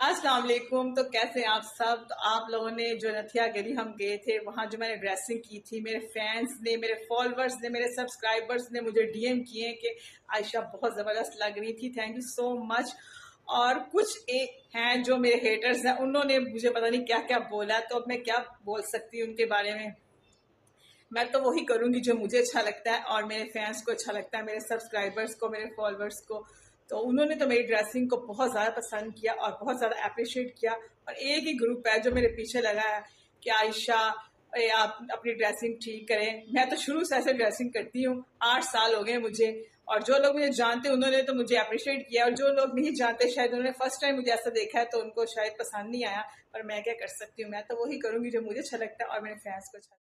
अस्सलाम वालेकुम। तो कैसे हैं आप सब। तो आप लोगों ने जो नथिया गली हम गए थे, वहाँ जो मैंने ड्रेसिंग की थी, मेरे फैंस ने, मेरे फॉलोअर्स ने, मेरे सब्सक्राइबर्स ने मुझे डीएम किए कि आयशा बहुत ज़बरदस्त लग रही थी, थैंक यू सो मच। और कुछ एक हैं जो मेरे हेटर्स हैं, उन्होंने मुझे पता नहीं क्या क्या बोला, तो अब मैं क्या बोल सकती हूँ उनके बारे में। मैं तो वही करूँगी जो मुझे अच्छा लगता है और मेरे फैंस को अच्छा लगता है, मेरे सब्सक्राइबर्स को, मेरे फॉलोअर्स को। तो उन्होंने तो मेरी ड्रेसिंग को बहुत ज़्यादा पसंद किया और बहुत ज़्यादा अप्रिशिएट किया। और एक ही ग्रुप है जो मेरे पीछे लगा है कि आयशा, अरे आप अपनी ड्रेसिंग ठीक करें। मैं तो शुरू से ऐसे ड्रेसिंग करती हूँ, 8 साल हो गए मुझे। और जो लोग मुझे जानते हैं उन्होंने तो मुझे अप्रिशिएट किया, और जो लोग नहीं जानते शायद उन्होंने फर्स्ट टाइम मुझे ऐसा देखा है तो उनको शायद पसंद नहीं आया। पर मैं क्या कर सकती हूँ, मैं तो वही करूँगी जो मुझे अच्छा लगता है और मेरे फैंस को अच्छा।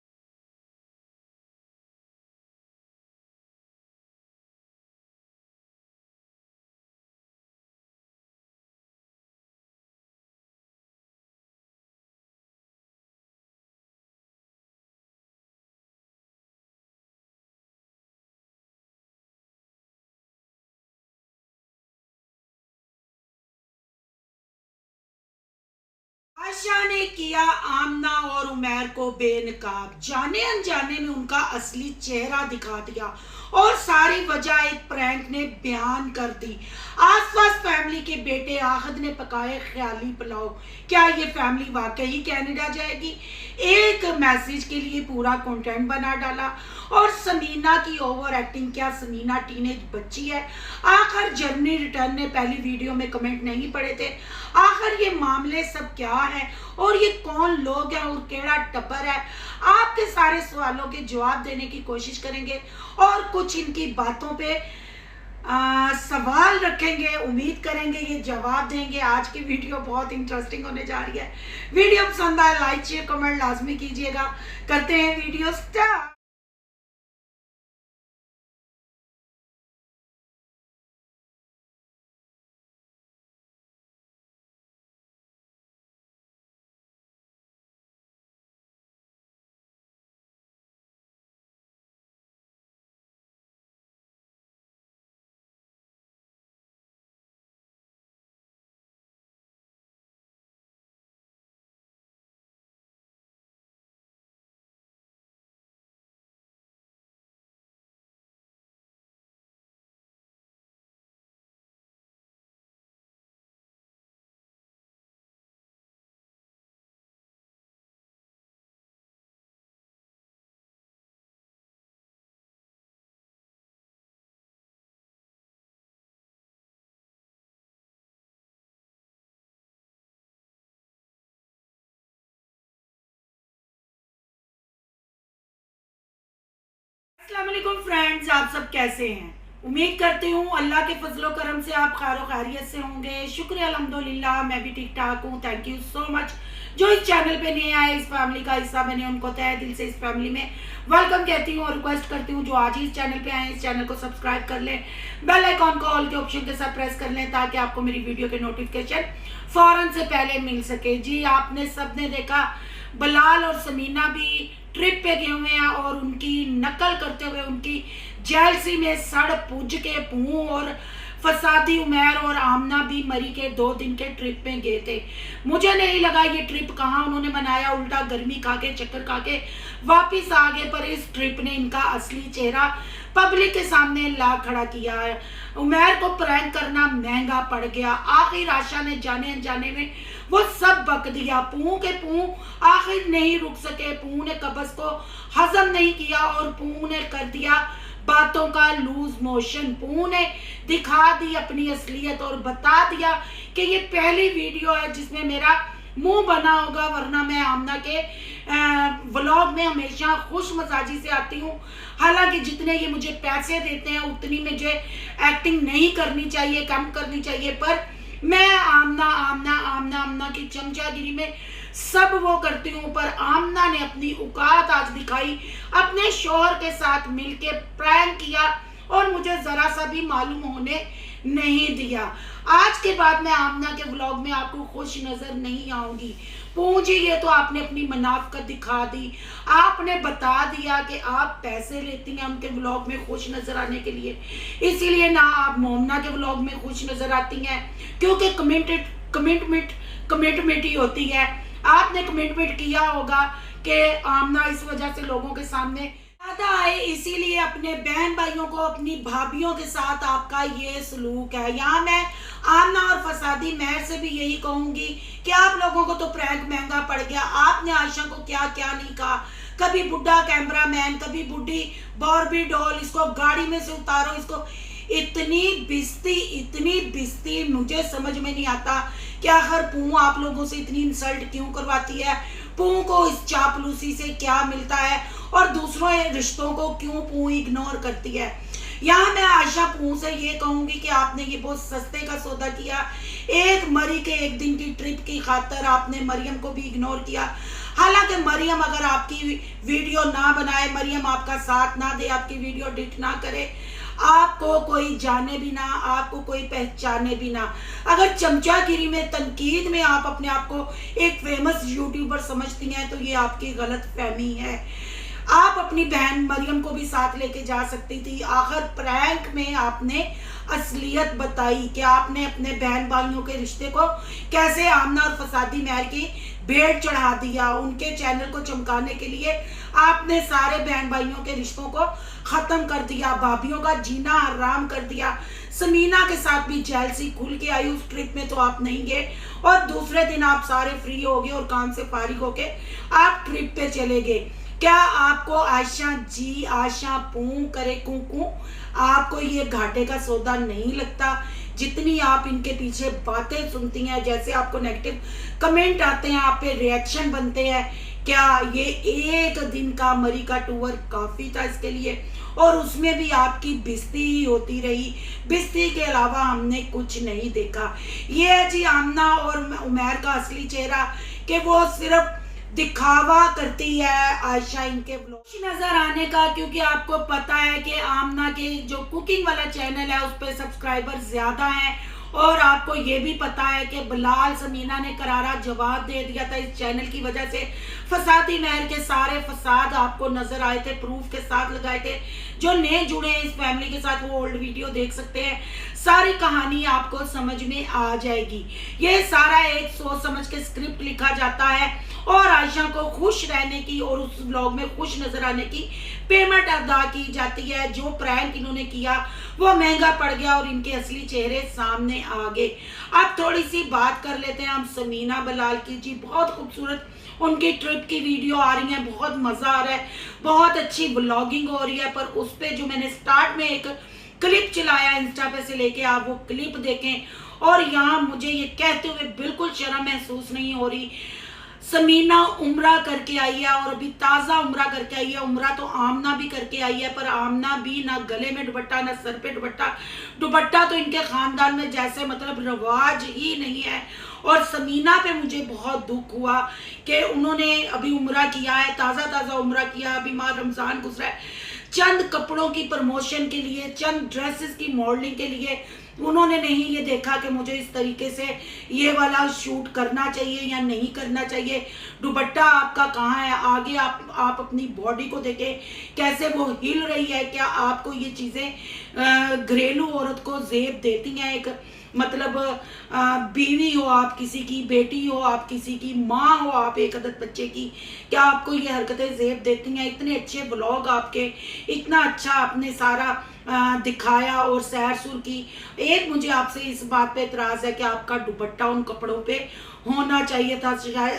आशा ने किया आमना और उमैर को बेनकाब, जाने अनजाने में उनका असली चेहरा दिखा दिया और सारी वजह एक प्रैंक ने बयान कर दी। आसपास फैमिली के बेटे आहद ने पकाए ख्याली पुलाव। क्या ये फैमिली वाकई कनाडा जाएगी? एक मैसेज के लिए पूरा कंटेंट बना डाला। और समीना की ओवर एक्टिंग, क्या समीना टीनेज बच्ची है? आखिर जर्मनी रिटर्न ने पहली वीडियो में कमेंट नहीं पड़े थे? आखिर ये मामले सब क्या है और ये कौन लोग हैं और केड़ा टब्बर है? आपके सारे सवालों के जवाब देने की कोशिश करेंगे और कुछ इनकी बातों पे सवाल रखेंगे। उम्मीद करेंगे ये जवाब देंगे। आज की वीडियो बहुत इंटरेस्टिंग होने जा रही है। वीडियो पसंद आए लाइक शेयर कमेंट लाजमी कीजिएगा। करते हैं वीडियो स्टार्ट। अस्सलाम वालेकुम फ्रेंड्स, आप सब कैसे हैं? उम्मीद करती हूँ अल्लाह के फजलो करम से आप खैर खैरियत से होंगे। शुक्र अल्हम्दुलिल्लाह, मैं भी ठीक ठाक हूँ। Thank you so much. जो इस चैनल पे नए आए, इस फैमिली का हिस्सा बने, उनको तहे दिल से इस फैमिली में वेलकम कहती हूँ और रिक्वेस्ट करती हूँ जो आज ही इस चैनल पे आए इस चैनल को सब्सक्राइब कर लें, बेल आइकॉन को ऑल के ऑप्शन के साथ प्रेस कर लें ताकि आपको मेरी वीडियो के नोटिफिकेशन फौरन से पहले मिल सके। जी, आपने सबने देखा बलाल और समीना भी ट्रिप पे गए हुए हैं और उनकी नकल करते हुए उनकी जेलसी में सड़ पुज के पूं और फसादी उमैर और आमना भी मरी के 2 दिन के ट्रिप में गए थे। मुझे नहीं लगा ये ट्रिप कहाँ उन्होंने मनाया, उल्टा गर्मी खा के चक्कर खा के वापिस आ गए। पर इस ट्रिप ने इनका असली चेहरा पब्लिक के सामने ला खड़ा किया है। उमैर को प्रैंक करना महंगा पड़ गया। आखिर आशा ने जाने अनजाने में वो सब बक दिया। पूं के पूं आखिर नहीं रुक सके। पूं ने कब्ज को हजम नहीं किया और पूं ने कर दिया बातों का लूज मोशन। पूं ने दिखा दी अपनी असलियत और बता दिया कि ये पहली वीडियो है जिसमें मेरा मुंह बना होगा, वरना मैं आमना के व्लॉग में हमेशा खुश मजाजी से आती हूँ। हालांकि जितने ये मुझे पैसे देते हैं उतनी मुझे एक्टिंग नहीं करनी चाहिए, कम करनी चाहिए। पर मैं आमना आमना आमना आमना की चमचागिरी में सब वो करती हूँ। पर आमना ने अपनी औकात आज दिखाई, अपने शौहर के साथ मिलके प्रैंक किया और मुझे जरा सा भी मालूम होने नहीं दिया। आज के बाद मैं आमना के व्लॉग में आपको खुश नजर नहीं आऊंगी। पूंजी ये तो आपने अपनी मुनाफिकत दिखा दी। आपने बता दिया कि आप पैसे लेती हैं उनके व्लॉग में खुश नजर आने के लिए, इसीलिए ना आप मोमना के व्लॉग में खुश नजर आती हैं क्योंकि कमिटमेंट कमिटमेंट ही होती है। आपने कमिटमेंट किया होगा कि आमना इस वजह से लोगों के सामने ज्यादा आए, इसीलिए अपने बहन भाइयों को, अपनी भाभीियों के साथ आपका ये सलूक है। यहाँ मैं आमना और फसादी महर से भी यही कहूंगी कि आप लोगों को तो प्रैंक महंगा पड़ गया। आपने आयशा को क्या क्या नहीं कहा, कभी बुढ़ा कैमरामैन, कभी बुढ़ी बार्बी डॉल, इसको गाड़ी में से उतारो, इसको इतनी बिस्ती मुझे समझ में नहीं आता कि आखिर पू आप लोगों से इतनी इंसल्ट क्यों करवाती है। पू को इस चापलूसी से क्या मिलता है और दूसरों रिश्तों को क्यों पू इग्नोर करती है। यहाँ मैं आयशा पू से ये कहूंगी कि आपने ये बहुत सस्ते का सौदा किया। एक मरी के एक दिन की ट्रिप की खातर आपने मरियम को भी इग्नोर किया। हालांकि मरियम अगर आपकी वीडियो ना बनाए, मरियम आपका साथ ना दे, आपकी वीडियो एडिट ना करे, आपको कोई जाने भी ना, आपको कोई पहचाने भी ना, अगर चमचागिरी में, तनकीद में आप अपने आप को एक फेमस यूट्यूबर समझती हैं तो ये आपकी गलत फहमी है। आप अपनी बहन मरियम को भी साथ लेके जा सकती थी। आखिर प्रैंक में आपने असलियत बताई कि आपने अपने बहन भाइयों के रिश्ते को कैसे आमना और फसादी महर की भेंट चढ़ा दिया। उनके चैनल को चमकाने के लिए आपने सारे बहन भाइयों के रिश्तों को खत्म कर दिया, भाभीियों का जीना हराम कर दिया। समीना के साथ भी जेलसी खुल के आई, उस ट्रिप में तो आप नहीं गए और दूसरे दिन आप सारे फ्री हो गए और काम से फारिग होके आप ट्रिप पे चले गए। क्या आपको आयशा पू करे कुकू, आपको ये घाटे का सौदा नहीं लगता? जितनी आप इनके पीछे बातें सुनती हैं, जैसे आपको नेगेटिव कमेंट आते हैं, आप पे रिएक्शन बनते हैं, क्या ये एक दिन का मरी का टूर काफी था इसके लिए? और उसमें भी आपकी बिस्ती ही होती रही, बिस्ती के अलावा हमने कुछ नहीं देखा। ये है जी आमना और उमैर का असली चेहरा कि वो सिर्फ दिखावा करती है आयशा इनके ब्लॉग नजर आने का, क्योंकि आपको पता है कि आमना के जो कुकिंग वाला चैनल है उस पर सब्सक्राइबर ज्यादा हैं और आपको ये भी पता है कि बिलाल समीना ने करारा जवाब दे दिया था इस चैनल की वजह से। फसादी महर के सारे फसाद आपको नजर आए थे, प्रूफ के साथ लगाए थे। जो नए जुड़े हैं इस फैमिली के साथ वो ओल्ड वीडियो देख सकते हैं, सारी कहानी आपको समझ में आ जाएगी। ये सारा एक सोच समझ के स्क्रिप्ट लिखा जाता है और आयशा को खुश रहने की और उस व्लॉग में खुश नजर आने की पेमेंट अदा की जाती है। जो प्रैंक इन्होंने किया वो महंगा पड़ गया और इनके असली चेहरे सामने आ गए। अब थोड़ी सी बात कर लेते हैं हम समीना बिलाल की। जी बहुत खूबसूरत उनकी ट्रिप की वीडियो आ रही है, बहुत मजा आ रहा है, बहुत अच्छी व्लॉगिंग हो रही है। पर उस पर जो मैंने स्टार्ट में एक क्लिप चलाया इंस्टा पे से लेके, आप वो क्लिप देखें। और यहाँ मुझे ये कहते हुए बिल्कुल शर्म महसूस नहीं हो रही, समीना उम्रा करके आई है और अभी ताज़ा उम्रा करके आई है। उम्रा तो आमना भी करके आई है, पर आमना भी ना गले में दुपट्टा ना सर पे दुपट्टा, दुपट्टा तो इनके खानदान में जैसे मतलब रवाज ही नहीं है। और समीना पे मुझे बहुत दुख हुआ कि उन्होंने अभी उम्रा किया है, ताज़ा उम्रा किया, अभी माह रमज़ान गुजरा है, चंद कपड़ों की प्रमोशन के लिए, चंद ड्रेसेस की मॉडलिंग के लिए उन्होंने नहीं ये देखा कि मुझे इस तरीके से ये वाला शूट करना चाहिए या नहीं करना चाहिए। दुपट्टा आपका कहाँ है? आगे आप अपनी बॉडी को देखें कैसे वो हिल रही है। क्या आपको ये चीज़ें घरेलू औरत को जेब देती हैं? एक मतलब बीवी हो आप किसी की, बेटी हो आप किसी की, माँ हो आप एक अदद बच्चे की, क्या आपको ये हरकतें जेब देती हैं? इतने अच्छे ब्लॉग आपके, इतना अच्छा आपने सारा दिखाया और सैर सुर की। एक मुझे आपसे इस बात पे इतराज़ है कि आपका दुपट्टा उन कपड़ों पे होना चाहिए था,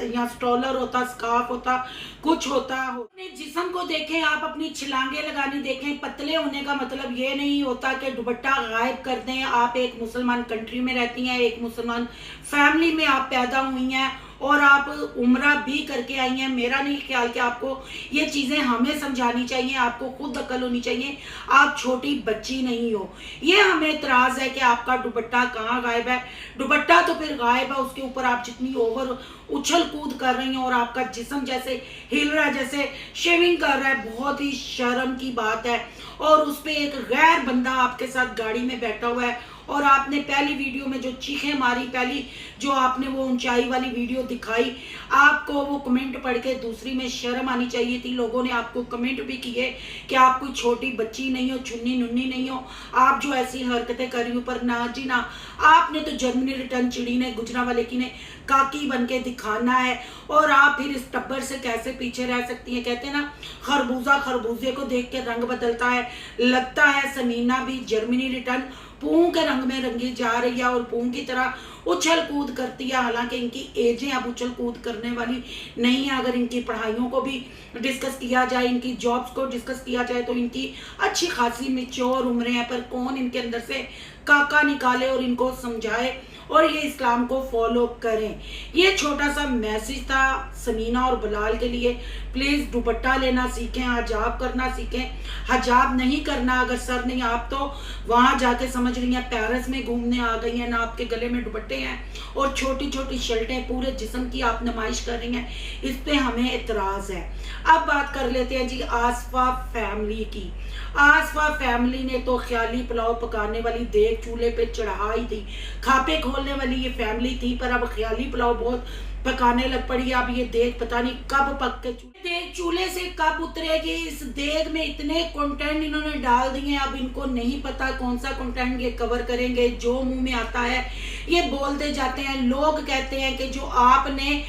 या स्टॉलर होता, स्कार्फ होता, कुछ होता। अपने जिस्म को देखें, आप अपनी छलांगे लगानी देखें। पतले होने का मतलब ये नहीं होता कि दुपट्टा गायब कर दें। आप एक मुसलमान कंट्री में रहती हैं, एक मुसलमान फैमिली में आप पैदा हुई हैं और आप उम्रा भी करके आई हैं। मेरा नहीं ख्याल कि आपको ये चीज़ें हमें समझानी चाहिए, आपको खुद अकल होनी चाहिए। आप छोटी बच्ची नहीं हो। ये हमें इतराज़ है कि आपका दुपट्टा कहाँ गायब है। दुपट्टा तो फिर गायब है, उसके ऊपर आप जितनी ओवर उछल कूद कर रही हैं और आपका जिस्म जैसे हिल रहा है, जैसे शेविंग कर रहा है, बहुत ही शर्म की बात है। और उस पर एक गैर बंदा आपके साथ गाड़ी में बैठा हुआ है और आपने पहली वीडियो में जो चीखें मारी, पहली जो आपने वो ऊंचाई वाली वीडियो दिखाई, आपको वो कमेंट पढ़ के दूसरी में शर्म आनी चाहिए थी। लोगों ने आपको कमेंट भी किए कि आप कोई छोटी बच्ची नहीं हो, चुन्नी नुन्नी नहीं हो, आप जो ऐसी हरकतें कर रही हो। पर ना जी ना, आपने तो जर्मनी रिटर्न चिड़ी ने, गुजरावाले की ने काकी बन के दिखाना है। और आप फिर इस टब्बर से कैसे पीछे रह सकती हैं। कहते हैं ना, खरबूजा खरबूजे को देख के रंग बदलता है। लगता है समीना भी जर्मनी रिटर्न पूं के रंग में रंगी जा रही है और पूं की तरह उछल कूद करती है। हालांकि इनकी एजें अब उछल कूद करने वाली नहीं है। अगर इनकी पढ़ाइयों को भी डिस्कस किया जाए, इनकी जॉब्स को डिस्कस किया जाए, तो इनकी अच्छी खासी मैच्योर उम्रें हैं। पर कौन इनके अंदर से काका निकाले और इनको समझाए और ये इस्लाम को फॉलो करें। ये छोटा सा मैसेज था समीना और बिलाल के लिए। प्लीज़ दुपट्टा लेना सीखें, हजाब करना सीखें। हजाब नहीं करना अगर सर नहीं, आप तो वहाँ जाके समझ रही हैं पेरिस में घूमने आ गई हैं ना, आपके गले में दुपट्टे हैं और छोटी छोटी शर्टें, पूरे जिस्म की आप नुमाइश कर रही हैं। इस पे हमें एतराज़ है। अब बात कर लेते हैं जी आसफा फैमिली की। आसफा फैमिली ने तो ख्याली पुलाव पकाने वाली देग चूल्हे पे चढ़ाई थी। खापे खोलने वाली ये फैमिली थी, पर अब ख्याली पुलाव बहुत पकाने लग पड़ी। अब ये देग पता नहीं कब पक के देग चूल्हे से कब उतरेगी। इस देग में इतने कंटेंट इन्होंने डाल दिए, अब इनको नहीं पता कौन सा कंटेंट ये कवर करेंगे। जो मुंह में आता है ये बोलते जाते हैं। लोग कहते हैं कि जो आपने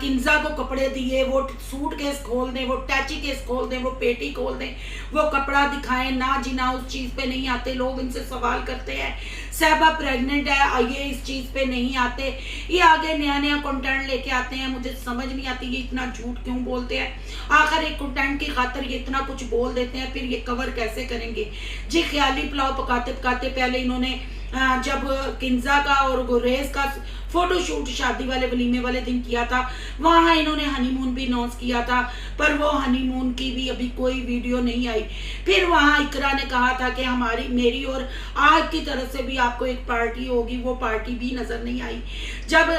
किंजा को कपड़े दिए, वो सूट केस खोल दें, वो टैची केस खोल दें, वो पेटी खोल दें, वो कपड़ा दिखाएं। ना जी ना, उस चीज़ पे नहीं आते। लोग इनसे सवाल करते हैं सहबा प्रेग्नेंट है, आइए इस चीज़ पे नहीं आते। ये आगे नया नया कंटेंट लेके आते हैं। मुझे समझ नहीं आती ये इतना झूठ क्यों बोलते हैं। आखिर एक कंटेंट की खातिर ये इतना कुछ बोल देते हैं, फिर ये कवर कैसे करेंगे जी। ख्याली पुलाव पकाते पकाते पहले इन्होंने जब किंजा का और गुरेज का फोटोशूट शादी वाले वलीमे वाले दिन किया था, वहाँ इन्होंने हनीमून भी अनाउंस किया था, पर वो हनीमून की भी अभी कोई वीडियो नहीं आई। फिर वहाँ इकरा ने कहा था कि हमारी मेरी और आज की तरफ से भी आपको एक पार्टी होगी, वो पार्टी भी नजर नहीं आई। जब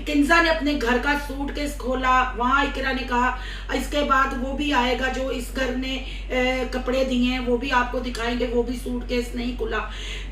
किंजा ने अपने घर का सूटकेस खोला, वहाँ इकरा ने कहा इसके बाद वो भी आएगा जो इस घर ने कपड़े दिए हैं, वो भी आपको दिखाएंगे, वो भी सूटकेस नहीं खुला।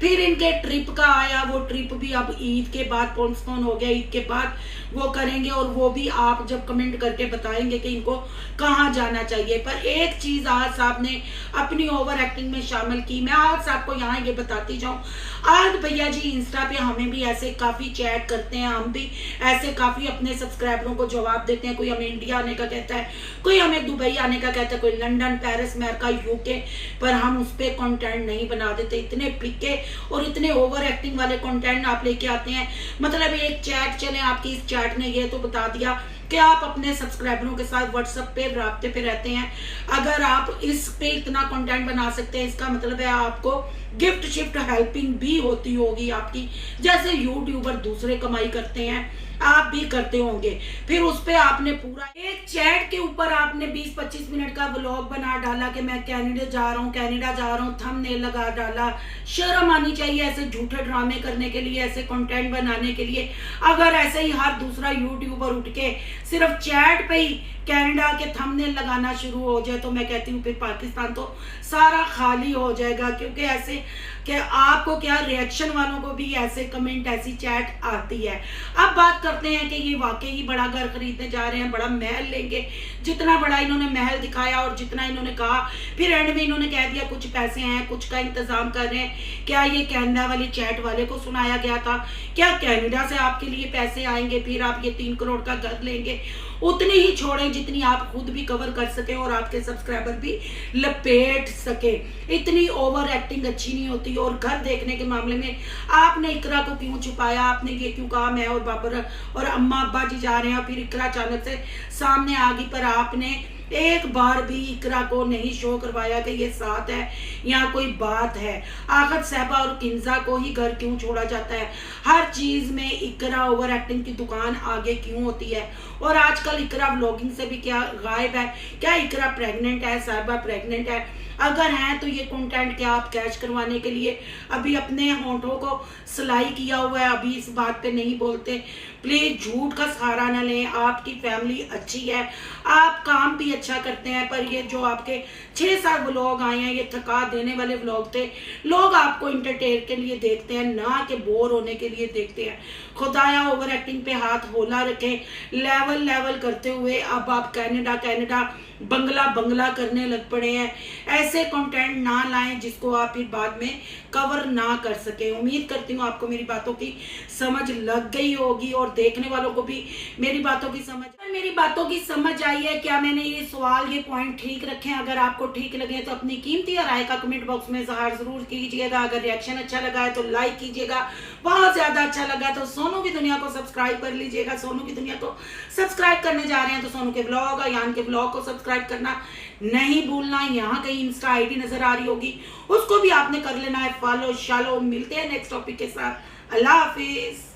फिर इनके ट्रिप का आया, वो ट्रिप भी अब ईद के बाद पोस्टपोन हो गया, ईद के बाद वो करेंगे और वो भी आप जब कमेंट करके बताएंगे कि इनको कहाँ जाना चाहिए। पर एक चीज आज साहब ने अपनी ओवर एक्टिंग में शामिल की, मैं आज आपको यहाँ ये बताती जाऊँ। आज भैया जी इंस्टा पे हमें भी ऐसे काफी चैट करते हैं, हम भी ऐसे काफी अपने सब्सक्राइबरों को जवाब देते हैं। कोई हमें इंडिया आने का कहता है, कोई हमें दुबई आने का कहता है, कोई लंदन, पेरिस, अमेरिका, यूके, पर हम उस पर कंटेंट नहीं बना देते। इतने पिके और इतने ओवर एक्टिंग वाले कंटेंट आप लेके आते हैं। मतलब एक चैट चले आपकी, इस चैट ने ये तो बता दिया कि आप अपने सब्सक्राइबरों के साथ व्हाट्सएप पे राब्ते पे रहते हैं। अगर आप इस पे इतना कंटेंट बना सकते हैं, इसका मतलब है आपको गिफ्ट शिफ्ट हेल्पिंग भी होती होगी आपकी, जैसे यूट्यूबर दूसरे कमाई करते हैं आप भी करते होंगे। फिर उस पे आपने पूरा एक चैट के ऊपर आपने 20-25 मिनट का व्लॉग बना डाला कि मैं कनाडा जा रहा हूँ, कनाडा जा रहा हूँ, थंबनेल लगा डाला। शर्म आनी चाहिए ऐसे झूठे ड्रामे करने के लिए, ऐसे कंटेंट बनाने के लिए। अगर ऐसे ही हर दूसरा यूट्यूबर उठ के सिर्फ चैट पे ही कनाडा के थंबनेल लगाना शुरू हो जाए, तो मैं कहती हूँ फिर पाकिस्तान तो सारा खाली हो जाएगा। क्योंकि ऐसे कि आपको क्या, रिएक्शन वालों को भी ऐसे कमेंट, ऐसी चैट आती है। अब बात करते हैं कि ये वाकई ही बड़ा घर खरीदने जा रहे हैं, बड़ा महल लेंगे। जितना बड़ा इन्होंने महल दिखाया और जितना इन्होंने कहा, फिर एंड में इन्होंने कह दिया कुछ पैसे हैं, कुछ का इंतजाम कर रहे हैं। क्या ये कनाडा वाली चैट वाले को सुनाया गया था? क्या कनाडा से आपके लिए पैसे आएंगे, फिर आप ये 3 करोड़ का घर लेंगे? उतनी ही छोड़ें जितनी आप खुद भी कवर कर सके और आपके सब्सक्राइबर भी लपेट सके। इतनी ओवर एक्टिंग अच्छी नहीं होती। और घर देखने के मामले में आपने इकरा को क्यों छुपाया? आपने ये क्यों कहा मैं और बाबर और अम्मा अब्बा जी जा रहे हैं, फिर इकरा अचानक से सामने आ गई, पर आपने एक बार भी इकरा को नहीं शो करवाया कि ये साथ है, यहाँ कोई बात है। आखिर सहबा और किंजा को ही घर क्यों छोड़ा जाता है? हर चीज में इकरा ओवर एक्टिंग की दुकान आगे क्यों होती है? और आजकल इकरा व्लॉगिंग से भी क्या गायब है? क्या इकरा प्रेग्नेंट है, सहबा प्रेग्नेंट है? अगर हैं तो ये कंटेंट क्या आप कैच करवाने के लिए अभी अपने होंठों को सिलाई किया हुआ है, अभी इस बात पे नहीं बोलते? प्लीज झूठ का सहारा न लें। आपकी फैमिली अच्छी है, आप काम भी अच्छा करते हैं, पर ये जो आपके 6-7 व्लॉग आए हैं ये थका देने वाले व्लॉग थे। लोग आपको इंटरटेन के लिए देखते हैं, ना कि बोर होने के लिए देखते हैं। खुदाया ओवर एक्टिंग पे हाथ होला रखें, लेवल करते हुए अब आप कनाडा बंगला करने लग पड़े हैं। ऐसे कंटेंट ना लाएं जिसको आप फिर बाद में कवर ना कर सके। उम्मीद करती हूँ आपको मेरी बातों की समझ लग गई होगी और देखने वालों को भी मेरी बातों की समझ आई है। क्या मैंने ये सवाल, ये पॉइंट ठीक रखे हैं? अगर आपको ठीक लगे तो अपनी कीमती राय का कमेंट बॉक्स में इजहार जरूर कीजिएगा। अगर रिएक्शन अच्छा लगा है तो लाइक कीजिएगा, बहुत ज्यादा अच्छा लगा है तो सोनू की दुनिया को सब्सक्राइब कर लीजिएगा। सोनू की दुनिया को सब्सक्राइब करने जा रहे हैं तो सोनू के ब्लॉग, यान के ब्लॉग को सब्सक्राइब करना नहीं भूलना। यहाँ कहीं इंस्टा आईडी नजर आ रही होगी, उसको भी आपने कर लेना है फॉलो शालो। मिलते हैं नेक्स्ट टॉपिक के साथ। अल्लाह हाफिज।